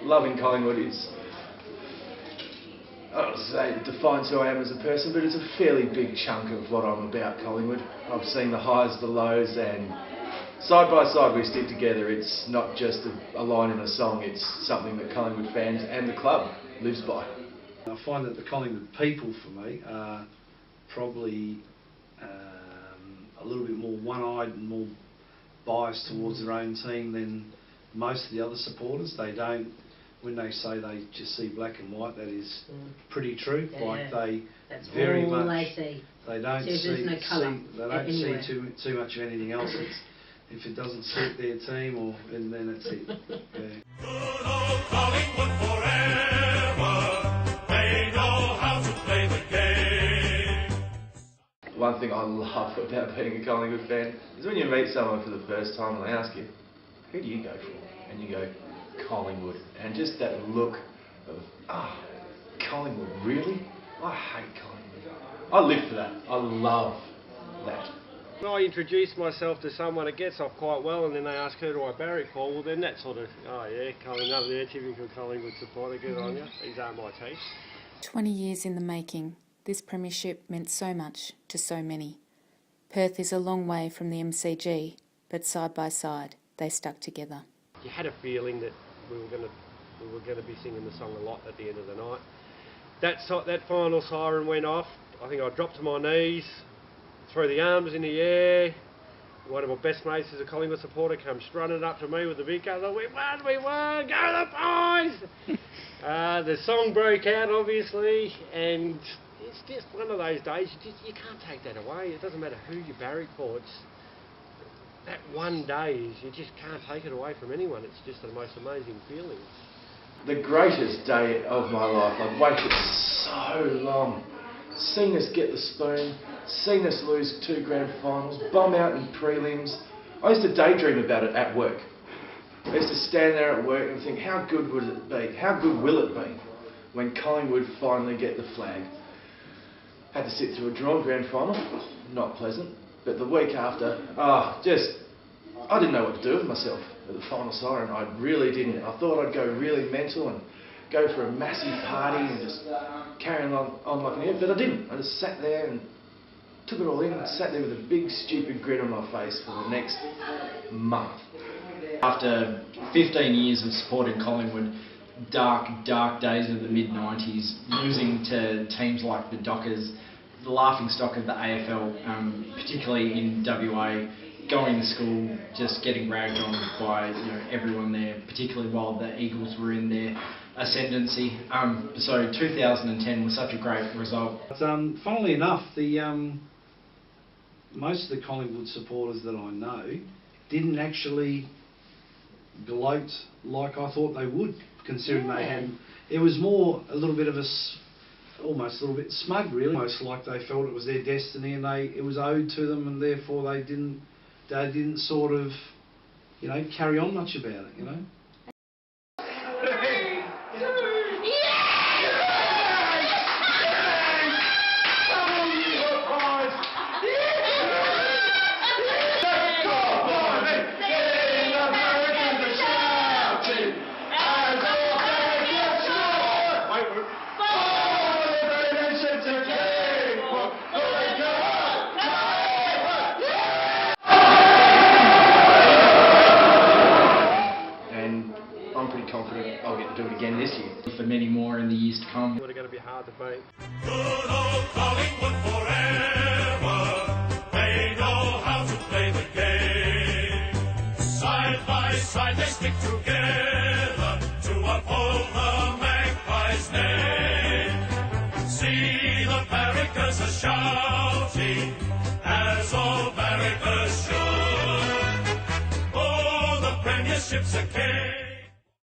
loving Collingwood is, I don't say it defines who I am as a person, but it's a fairly big chunk of what I'm about, Collingwood. I've seen the highs, the lows, and side by side we stick together. It's not just a line in a song, it's something that Collingwood fans and the club lives by. I find that the Collingwood people, for me, are probably a little bit more one-eyed and more biased towards their own team than most of the other supporters. They don't, when they say they just see black and white, that is pretty true. Yeah, like that's very all much, they see. They don't see too much of anything else. It's, if it doesn't suit their team, or and then that's it. Yeah. Good old Collingwood forever. They know how to play the game. One thing I love about being a Collingwood fan is when you meet someone for the first time and they ask you, who do you go for? And you go, Collingwood. And just that look of, Collingwood, really? I hate Collingwood. I live for that. I love that. When I introduce myself to someone, it gets off quite well, and then they ask, who do I barrack for? Well, then that sort of, oh yeah, Collingwood, they're typical Collingwood supporter, good on you. These are my team. 20 years in the making, this premiership meant so much to so many. Perth is a long way from the MCG, but side by side, they stuck together. You had a feeling that we were going to be singing the song a lot at the end of the night. That final siren went off. I think I dropped to my knees, threw the arms in the air. One of my best mates is a Collingwood supporter, comes strutting up to me with the big guns. We won, go the boys! The song broke out, obviously, and it's just one of those days, you can't take that away. It doesn't matter who you barrack for. It's that one day, you just can't take it away from anyone. It's just the most amazing feeling. The greatest day of my life. I've waited so long. Seen us get the spoon, seen us lose 2 grand finals, bomb out in prelims. I used to daydream about it at work. I used to stand there at work and think, how good would it be? How good will it be when Collingwood finally get the flag? Had to sit through a drawn grand final, not pleasant. But the week after, I didn't know what to do with myself at the final siren. I really didn't. I thought I'd go really mental and go for a massive party and just carry on like an idiot, but I didn't. I just sat there and took it all in and sat there with a big stupid grin on my face for the next month. After 15 years of supporting Collingwood, dark days of the mid-90s, losing to teams like the Dockers, the laughingstock of the AFL, particularly in WA, going to school, just getting ragged on by everyone there, particularly while the Eagles were in their ascendancy. So 2010 was such a great result. Funnily enough, most of the Collingwood supporters that I know didn't actually gloat like I thought they would, considering they had. It was more a little bit of almost a little bit smug, really. Almost like they felt it was their destiny and it was owed to them, and therefore they didn't sort of, carry on much about it, Confident I'll get to do it again this year. For many more in the years to come. They're going to be hard to beat. Good old Collingwood forever. They know how to play the game. Side by side they stick together to uphold the Magpies' name. See the barrackers are shouting as all barrackers should. Oh, the Premiership's a king.